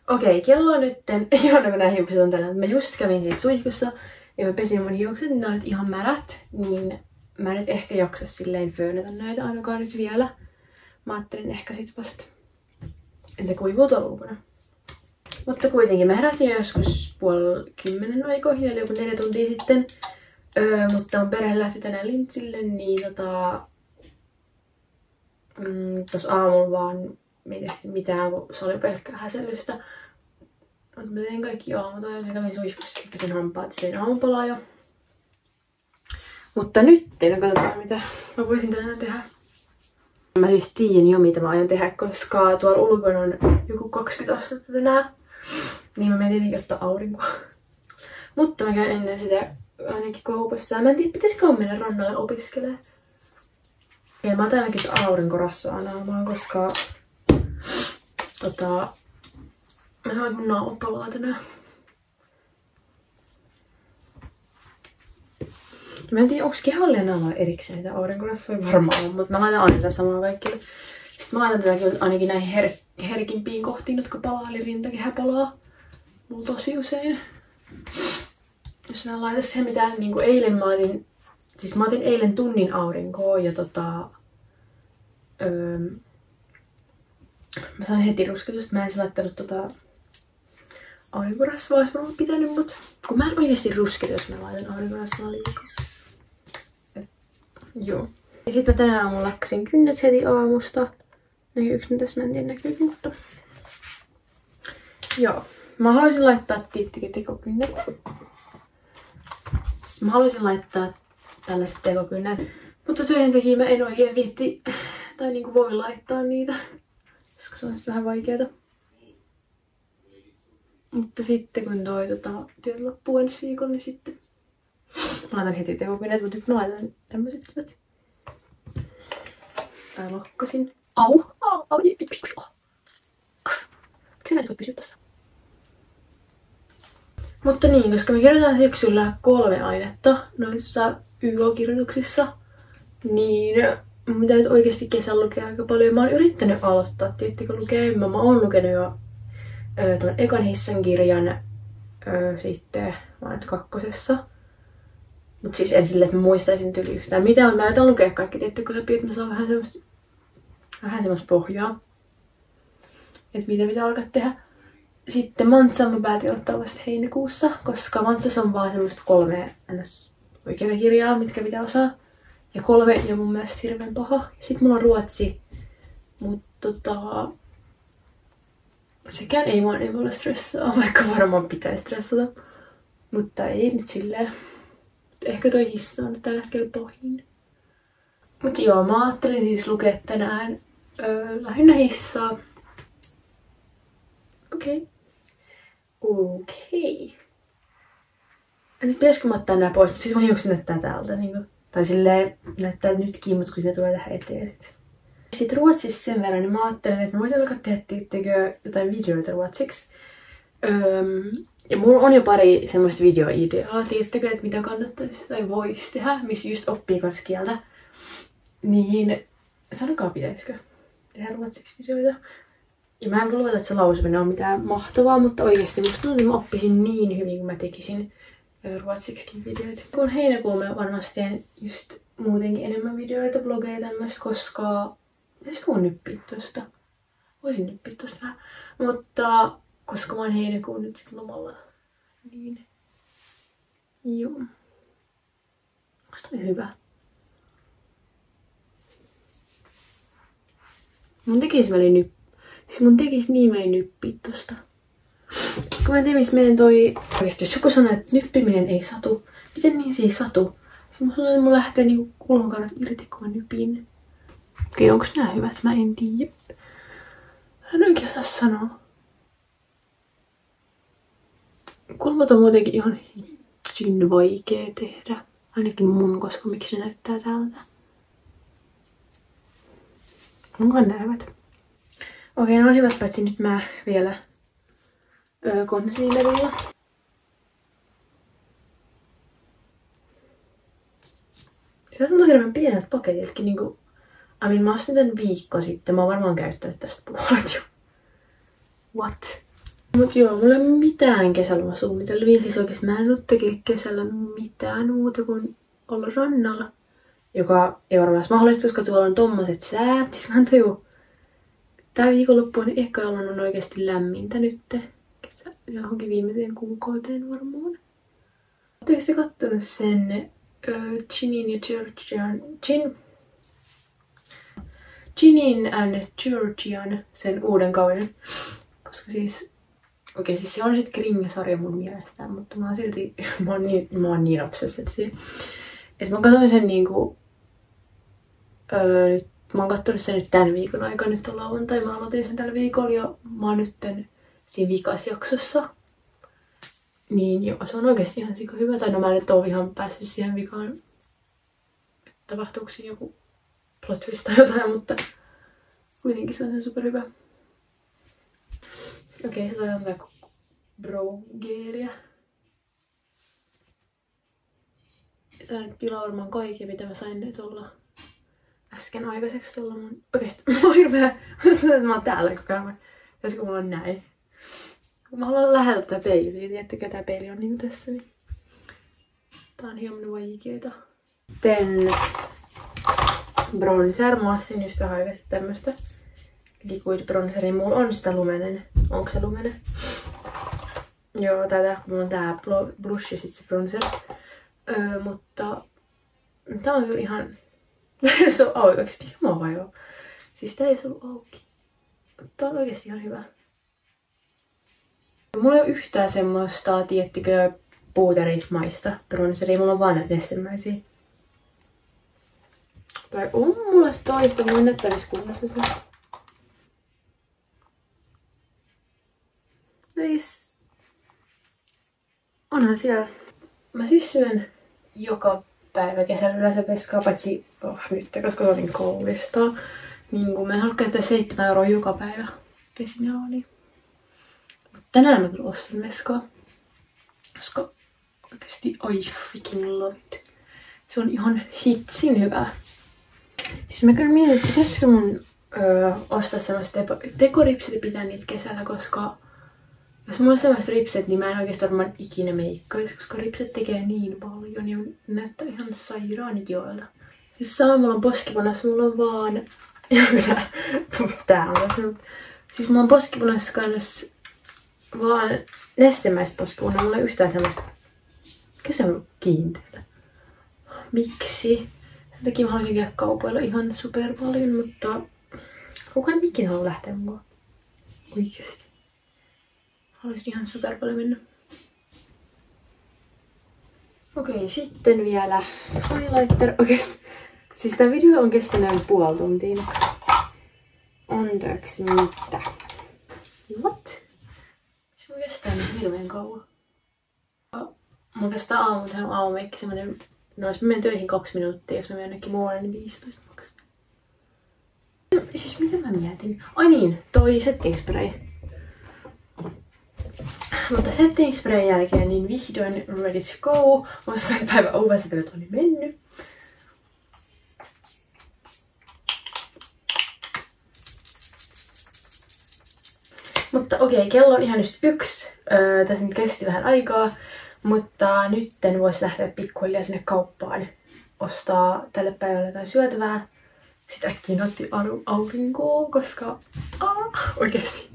Okei, kello on nytten, ihana kun nämä hiukset on tällä. Mä just kävin siis suihkussa ja mä pesin mun hiukset, niin nää on nyt ihan märät, niin mä en nyt ehkä jaksa silleen föönätä näitä ainakaan nyt vielä. Mä ajattelin ehkä sit vasta, että kuivuu tuolla ulkona. Mutta kuitenkin mä heräsin joskus 9:30 aikoihin, eli joku 4 tuntia sitten. Mutta mun perhe lähti tänään Lintsille, niin tossa aamulla vaan me ei tehty mitään, kun se oli pelkkää häsellystä. Mutta mä tein kaikki aamutoja, mä kävin suihkussa, pesin hampaat, söin aamupalaa jo. Mutta nyt katsotaan mitä mä voisin tänään tehdä. Mä siis tiedän jo mitä mä aion tehdä, koska tuolla ulkona on joku 20 astetta tänään. Niin mä menin tietenkin ottaa aurinkoa. Mutta mä käyn ennen sitä ainakin kaupassa. Mä en tiedä, pitäisikö mennä rannalle opiskelemaan. Ja mä otan ainakin aurinkorasvaa naamaan, koska mä saan mun naama palaa tänään. Mä en tiedä, onko kehollinen naamalla erikseen niitä aurinkorasvoja varmaan, mutta mä laitan aina tätä samaa kaikille. Sitten mä laitan tätä ainakin näihin herkimpiin kohtiin, jotka palaa, eli rintakehä palaa. Mulla tosi usein. Jos mä laitan siihen mitään, niin kuin eilen mä otin eilen tunnin aurinkoa ja mä sain heti rusketusta. Mä en laittanut aurinkorasvaa, olisi varmaan pitänyt, mutta kun mä en oikeesti rusketu, jos mä laitan aurinkorasvaa liikaa. Joo. Ja sit mä tänään aamulla lakkasin kynnet heti aamusta. Näkyykö ne tässä? Mä en tiedä näkyykö, mutta... Joo. Mä haluaisin laittaa tekokynnet. Mä haluaisin laittaa tällaiset tekokynnet. Mutta töiden takia mä en oikein viitti tai niinku voi laittaa niitä. Koska se on vähän vaikeeta. Mutta sitten kun toi työt loppuu ensi viikolla, niin sitten mä laitan heti tekokynnet, mutta nyt mä laitan tämmöset hyvät. Tai lakkasin. Au! Miksi näitä voi pysyä tässä? Mutta niin, koska me kirjoitetaan syksyllä 3 ainetta noissa YK-kirjoituksissa, niin mun pitää nyt oikeasti kesällä lukea aika paljon. Mä oon yrittänyt aloittaa, tiettikö lukea. Mä oon lukenut jo tuon ekan hissan kirjan sitten mä oon nyt 2. Mut siis en silleen, että mä muistaisin tyli yhtään mitään. Mä yritän lukea kaikki, tiettikö läpi, että mä saan vähän semmoista pohjaa. Että mitä pitää alkaa tehdä. Sitten Mantsan mä päätin ottaa vasta heinäkuussa, koska Mantsassa on vaan semmoista 3 oikeaa kirjaa, mitkä pitää osaa. Ja 3 on mun mielestä hirveän paha. Sitten mulla on ruotsi, mutta sekään ei vaan ole stressaa, vaikka varmaan pitäisi stressata. Mutta ei nyt silleen. Ehkä toi hissa on tällä hetkellä pohjin. Mut joo, mä ajattelin siis lukea tänään lähinnä hissaa. Okei. Ja nyt pitäisikö mä ottaa nää pois, mutta siis mun hiukset näyttää täältä. Niin tai silleen näyttää nytkin, mutta kun se tulee tähän eteen. Sitten ruotsissa sen verran, niin mä ajattelin, että mä voisin alkaa tehdä jotain videoita ruotsiksi. Ja mulla on jo pari semmoista videoideaa, tiedättekö, että mitä kannattaisi tai voisi tehdä, missä just oppii kans kieltä. Niin sanokaa, pitäisikö tehdä ruotsiksi videoita. Ja mä en voi luvata, että se lausuminen on mitään mahtavaa, mutta oikeesti musta tuntuu, että mä oppisin niin hyvin, kun mä tekisin ruotsiksikin videoita. Kun heinäkuulla mä varmasti teen just muutenkin enemmän videoita, blogeja tämmöistä, koska... Pitäisikö mun nyppiä tosta? Voisin nyppiä tosta vähän. Mutta koska mä oon heinäkuun nyt sit lomalla, niin... Joo. Onks toi hyvä? Mun tekis niin mieli nyppiä tosta. Kun mä en tiedä, missä menen toi... Oikeesti, jos joku sanoo, että nyppiminen ei satu, miten niin se ei satu? Sitten mä sanoin, että mun lähtee niinku kulmakarvat irti, kun mä nypin. Okei, onks nää hyvät? Mä en tiedä. Hän oikein osaa sanoa. Kulmat on muutenkin ihan hitsin vaikea tehdä. Ainakin mun, koska miksi se näyttää tältä. Onkohan nää hyvät? Okei, ne on hyvät, paitsi nyt mä vielä concealerilla. Se tuntuu hirveän pieneltä paketiltakin. Niinku, mä ostin tän viikko sitten. Mä oon varmaan käyttänyt tästä puolet jo. What? Mut joo, mulla ei ole mitään kesälomasuunnitelmia. Siis oikeesti mä en oo tekee kesällä mitään muuta kuin olla rannalla. Joka ei varmaan mahdollista, koska tuolla on tommoset säät. Siis mä en tajua. Tää viikonloppu on ehkä ollut oikeesti lämmintä nyt. Kesä johonkin viimeiseen kuukauteen varmaan. Oletteko te kattonut sen Ginny and Georgian sen uuden kauden? Koska siis okei, siis se on sit Kring-sarja mun mielestä, mutta mä oon silti, mä oon niin obsessive siihen. Et mä katsoin sen niinku, mä oon kattonut sen nyt tän viikon aikana, nyt on lauantai, mä aloitin sen tällä viikolla ja mä oon nytten siinä vikasjaksossa. Niin joo, se on oikeesti ihan sika hyvä, tai no mä en nyt oo ihan päässyt siihen vikaan, tapahtuuko siinä joku plot twist tai jotain, mutta kuitenkin se on ihan superhyvä. Okei, se on tää Bro-geeliä. Tää nyt pilaa varmaan kaiken, mitä mä sain tuolla äsken aikaiseksi tuolla mun... Oikeesti, mä oon hirveä... Mä sanon, että mä oon täällä koko ajan. Pitäisikö mulla on näin? Mä haluan läheltä tätä peiliä. Tiedättekö, tää peili on niinku tässä, niin... Tää on hieman vaikeeta. Sitten... Bronzer. Mä ostin just vähän aikaisemmin tämmöstä liquid bronzeria. Mulla on sitä lumenen. Onko se lumenen? Joo, mulla on tää blush ja sit se bronzer. Mutta tää on kyllä ihan... se on auki oikeesti. Mua vaivaa. Siis tää ei ollut auki. Tää on oikeesti ihan hyvä. Mulla ei oo yhtään semmoista, tiettikö, puuterimaista bronzeria. Mulla on vaan näitä nestemäisiä. Tai on mulla toista, mulla on nettävissä kunnossa se. Siis... Onhan siellä. Mä siis syön joka päivä kesällä yleensä peskaa, paitsi nyt, koska se on niin kallista. Niin kun mä en halua käyttää 7 € joka päivä pesimelonia. Mut tänään mä kyllä ostin veskaa. Koska oikeesti I freaking love it. Se on ihan hitsin hyvä. Siis mä kyllä mietin, että pitäisikö mun ostaa semmoista tekoripsit ja pitää niitä kesällä, koska jos mulla on sellaiset ripset, niin mä en oikeesti varmaan ikinä meikkaisi, koska ripset tekee niin paljon ja näyttää ihan sairaan ikiolta. Siis mulla on poskipunassa, mulla on vaan... Tää on tässä. Siis mulla on poskipunassa kans vaan nestemäistä poskipunaa, mulla ei yhtään semmoista... Mikä se on kiinteetä? Miksi? Sen takia mä haluaisin käydä kaupoilla ihan super paljon, mutta... Kukaan ikinä halua lähteä mukaan. Oikeesti. Haluaisin ihan super paljon mennä. Okei, sitten vielä highlighter. Oikeesti. Siis tää video on kestänyt 0,5 tuntia. Anteeksi mitä? What? Se kestää niin hirveen kauan. Mun kestää aamumeikki semmonen... No jos mä menen töihin 2 minuuttia, jos mä menen jonnekin muualle, niin 15 maksaa. Siis mitä mä mietin? Ai niin, toi setting spray. Mutta setting sprayn jälkeen niin vihdoin ready to go. Musta päivä oversetelit oli mennyt. Mutta okei, kello on ihan just 1. Tässä nyt kesti vähän aikaa. Mutta nytten vois lähteä pikkuhiljaa sinne kauppaan. Ostaa tälle päivälle jotain syötävää. Sitten äkkiä otti aurinkoa, koska... oikeesti.